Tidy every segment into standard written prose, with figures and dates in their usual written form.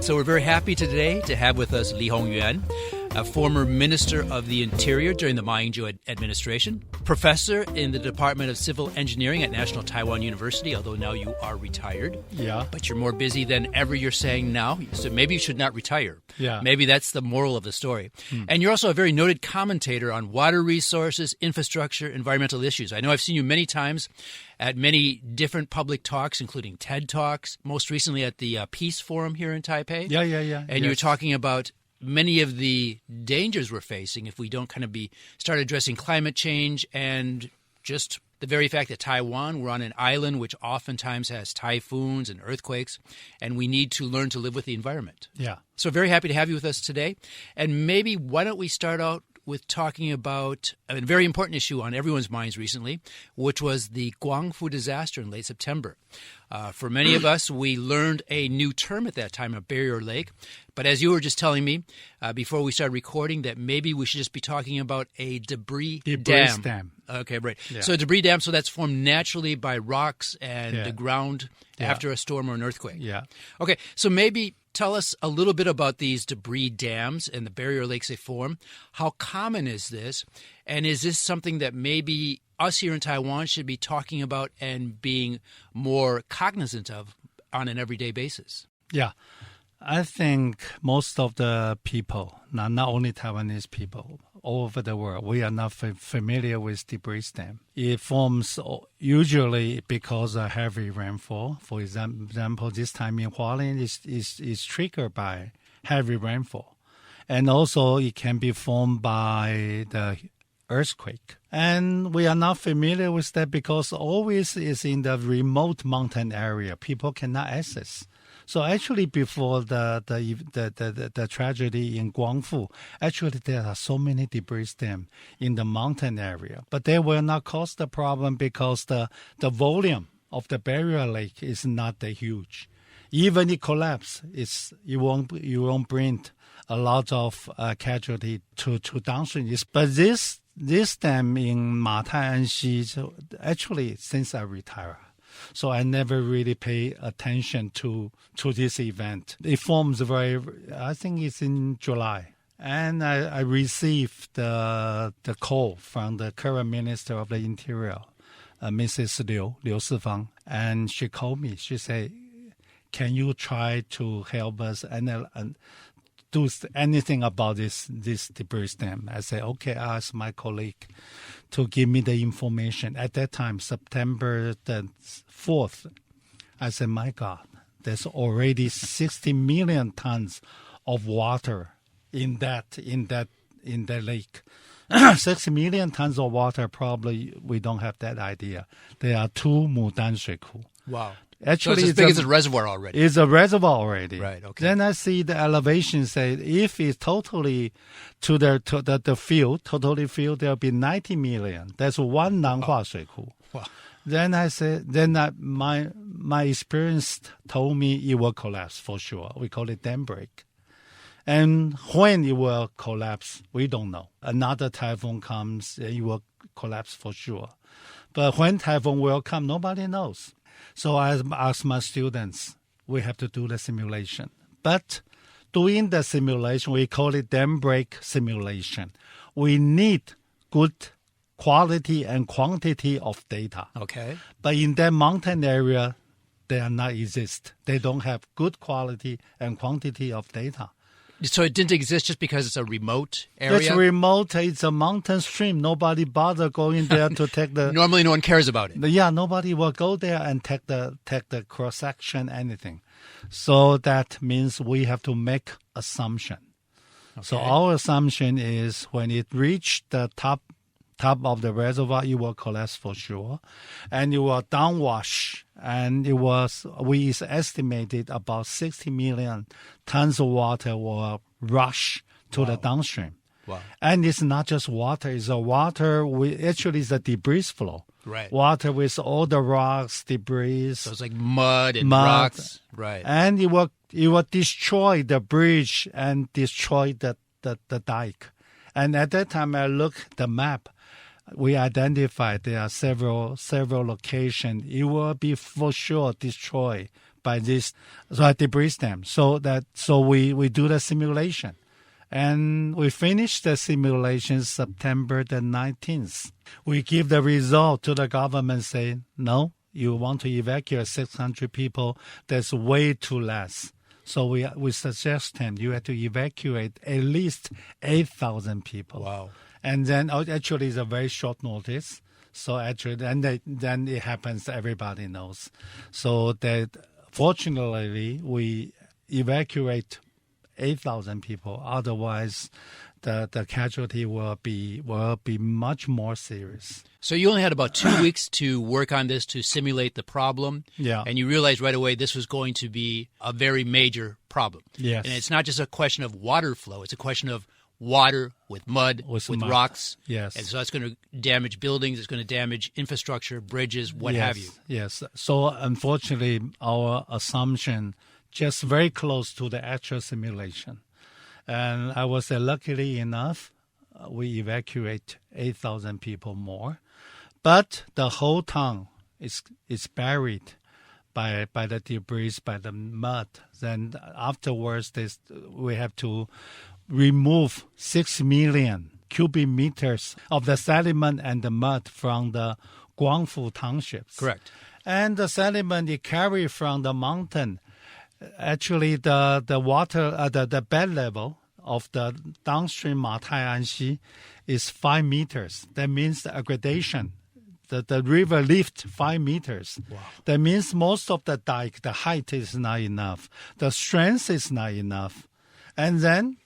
So we're very happy today to have with us Lee Hong-yuan, a former Minister of the Interior during the Ma Ying-jeou administration, professor in the Department of Civil Engineering at National Taiwan University, although now you are retired. Yeah. But you're more busy than ever, you're saying now. So maybe you should not retire. Yeah. Maybe that's the moral of the story. And you're also a very noted commentator on water resources, infrastructure, environmental issues. I know I've seen you many times at many different public talks, including TED Talks, most recently at the Peace Forum here in Taipei. Yeah. And you were talking about many of the dangers we're facing if we don't kind of start addressing climate change and just the very fact that Taiwan, we're on an island which oftentimes has typhoons and earthquakes, and we need to learn to live with the environment. Yeah. So very happy to have you with us today. And maybe why don't we start out with talking about a very important issue on everyone's minds recently, which was the Guangfu disaster in late September. For many of us, we learned a new term at that time, a barrier lake. But as you were just telling me before we started recording, that maybe we should just be talking about a debris dam. Okay, right. Yeah. So a debris dam, so that's formed naturally by rocks and the ground after a storm or an earthquake. Yeah. Okay, so maybe tell us a little bit about these debris dams and the barrier lakes they form. How common is this? And is this something that maybe us here in Taiwan should be talking about and being more cognizant of on an everyday basis? Yeah. I think most of the people, not only Taiwanese people, all over the world, we are not familiar with debris dam. It forms usually because of heavy rainfall. For example, this time in Hualien is triggered by heavy rainfall. And also it can be formed by the earthquake. And we are not familiar with that because always is in the remote mountain area. People cannot access. So actually, before the tragedy in Guangfu, actually there are so many debris dams in the mountain area, but they will not cause the problem because the volume of the barrier lake is not that huge. Even it collapse, you won't bring a lot of casualty to downstream. But this dam in Mataianxi, actually since I retired. So I never really pay attention to this event. It forms I think it's in July. And I received the call from the current Minister of the Interior, Mrs. Liu Sifang. And she called me. She said, can you try to help us and do anything about this debris dam? I said, okay, I asked my colleague to give me the information. At that time, September the 4th, I said, my God, there's already 60 million tons of water in that lake. 60 million tons of water, probably we don't have that idea. There are 2 Mudan Shuiku. Wow. Actually, so it's as big as a reservoir already. It's a reservoir already. Right, okay. Then I see the elevation say if it's totally to the field, there'll be 90 million. That's 1 Nanhua Shuiku. Wow. Then I said, my experience told me it will collapse for sure. We call it dam break. And when it will collapse, we don't know. Another typhoon comes, it will collapse for sure. But when typhoon will come, nobody knows. So I asked my students, we have to do the simulation. But doing the simulation, we call it dam break simulation. We need good quality and quantity of data. Okay. But in that mountain area, they are not exist. They don't have good quality and quantity of data. So it didn't exist just because it's a remote area? It's remote. It's a mountain stream. Nobody bother going there to take the... Normally no one cares about it. Yeah, nobody will go there and take the cross-section, anything. So that means we have to make assumption. Okay. So our assumption is when it reached the top of the reservoir, it will collapse for sure. And it will downwash. And we estimated about 60 million tons of water will rush to the downstream. Wow. And it's not just water. It's actually it's a debris flow. Right. Water with all the rocks, debris. So it's like mud and rocks. Right. And it will destroy the bridge and destroy the dike. And at that time, I looked at the map. We identified there are several locations. It will be for sure destroyed by this debris dam. So we do the simulation. And we finished the simulation September the 19th. We give the result to the government saying, no, you want to evacuate 600 people. That's way too less. So we suggest them you have to evacuate at least 8,000 people. Wow. And then actually it's a very short notice. So actually then it happens, everybody knows. So that fortunately we evacuate 8,000 people. Otherwise, the casualty will be much more serious. So you only had about 2 weeks to work on this, to simulate the problem. Yeah. And you realized right away this was going to be a very major problem. Yes. And it's not just a question of water flow. It's a question of water with mud, with mud. Rocks. Yes. And so that's going to damage buildings. It's going to damage infrastructure, bridges, what have you. Yes. So unfortunately, our assumption just very close to the actual simulation. And I was luckily enough, we evacuate 8,000 people more. But the whole town is buried by the debris, by the mud. Then afterwards, we have to remove 6 million cubic meters of the sediment and the mud from the Guangfu townships. Correct. And the sediment it carried from the mountain. Actually, the water, the bed level of the downstream Mataianxi is 5 meters. That means the aggradation. The river lift 5 meters. Wow. That means most of the dike, the height is not enough. The strength is not enough. And then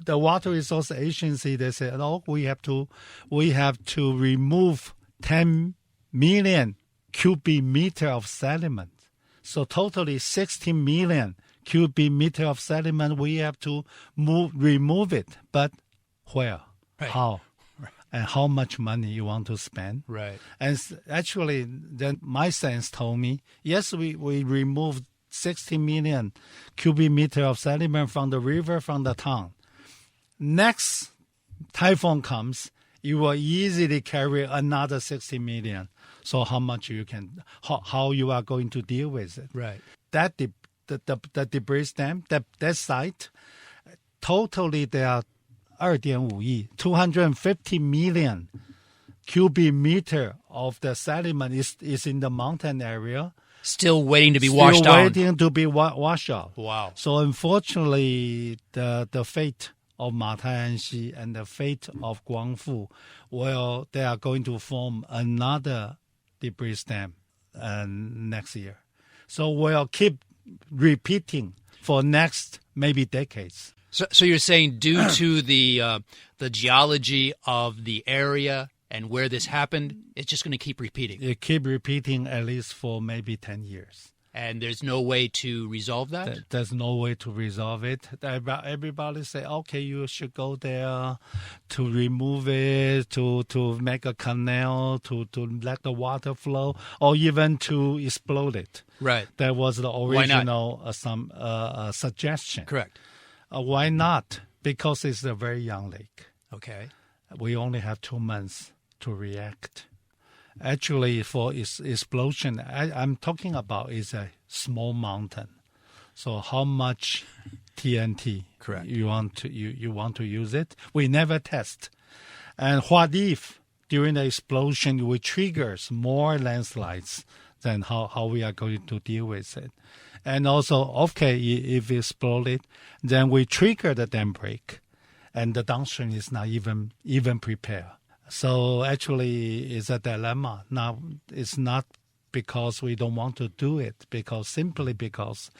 the Water Resource Agency, they said, oh, we have to remove 10 million cubic meter of sediment. So totally 16 million cubic meter of sediment, we have to remove it. But where? Right. How? Right. And how much money you want to spend? Right. And actually, then my sense told me, yes, we removed 16 million cubic meter of sediment from the river, from the town. Next typhoon comes, you will easily carry another 60 million. So how much you can, how you are going to deal with it? Right. That the debris dam, that site, totally there are 2.5 亿, 250 million cubic meter of the sediment is in the mountain area. Still waiting to be washed out. Waiting to be washed out. Wow. So unfortunately, the fate of Mataianxi and the fate of Guangfu, well, they are going to form another debris dam next year. So we'll keep repeating for next maybe decades. So you're saying due to the geology of the area and where this happened, it's just going to keep repeating? It keep repeating at least for maybe 10 years. And there's no way to resolve that? There's no way to resolve it. Everybody say, okay, you should go there to remove it, to make a canal, to let the water flow, or even to explode it. Right. That was the original suggestion. Correct. Why not? Because it's a very young lake. Okay. We only have 2 months to react. Actually, for its explosion, I'm talking about is a small mountain. So how much TNT Correct. you want to use it? We never test. And what if during the explosion we triggers more landslides? Then how we are going to deal with it? And also, okay, if it exploded, then we trigger the dam break, and the downstream is not even prepared. So actually, it's a dilemma. Now, it's not because we don't want to do it, simply because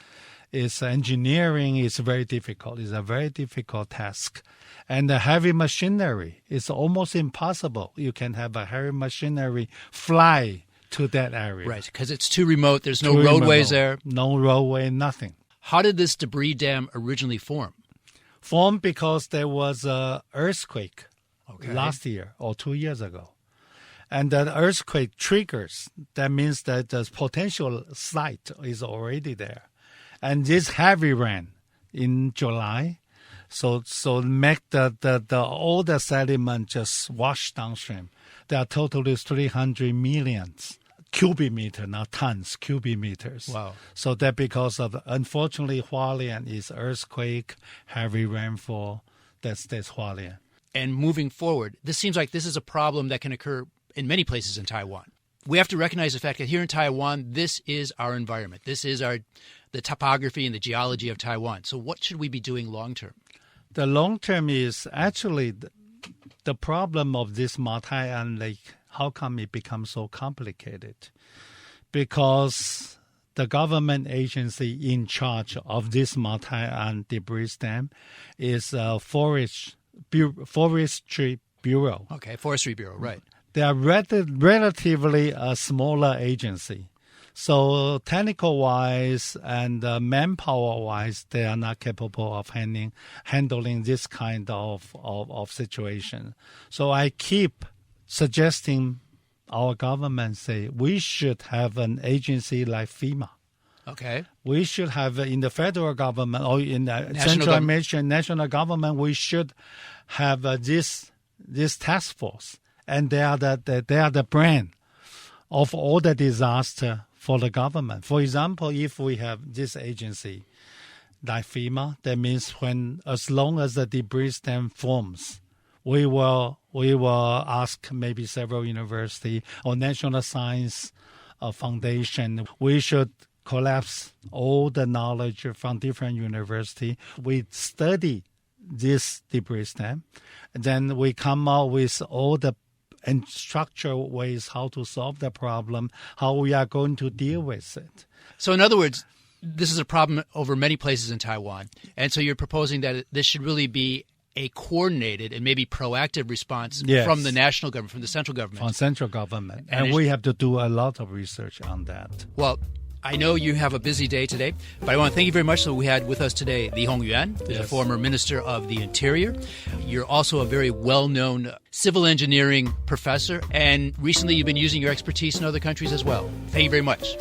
its engineering is very difficult. It's a very difficult task. And the heavy machinery is almost impossible. You can have a heavy machinery fly to that area. Right, because it's too remote. There's no roadways there. No roadway, nothing. How did this debris dam originally form? Formed because there was an earthquake. Okay. Last year or 2 years ago. And that earthquake triggers, that means that the potential site is already there. And this heavy rain in July, so make all the sediment just wash downstream. There are totally 300 million cubic meter, not tons, cubic meters. Wow. So that because of, unfortunately, Hualien is earthquake, heavy rainfall. That's Hualien. And moving forward, this seems like this is a problem that can occur in many places in Taiwan. We have to recognize the fact that here in Taiwan, this is our environment. This is the topography and the geology of Taiwan. So what should we be doing long term? The long term is actually the problem of this multi-island lake. How come it becomes so complicated? Because the government agency in charge of this multi-island debris dam is Forestry Bureau. Okay, Forestry Bureau, right. They are relatively a smaller agency. So technical-wise and manpower-wise, they are not capable of handling this kind of situation. So I keep suggesting our government say we should have an agency like FEMA. Okay. We should have in the federal government or in the national government, we should have this task force. And they are the brain of all the disaster for the government. For example, if we have this agency like FEMA, that means as long as the debris dam forms, we will ask maybe several university or national science foundation. We should collapse all the knowledge from different university. We study this debris dam, then we come out with all the and structural ways how to solve the problem, how we are going to deal with it. So in other words, this is a problem over many places in Taiwan. And so you're proposing that this should really be a coordinated and maybe proactive response from the national government, from the central government. From central government. And we have to do a lot of research on that. Well, I know you have a busy day today, but I want to thank you very much. So we had with us today Lee Hong-yuan, who's a former Minister of the Interior. You're also a very well-known civil engineering professor, and recently you've been using your expertise in other countries as well. Thank you very much.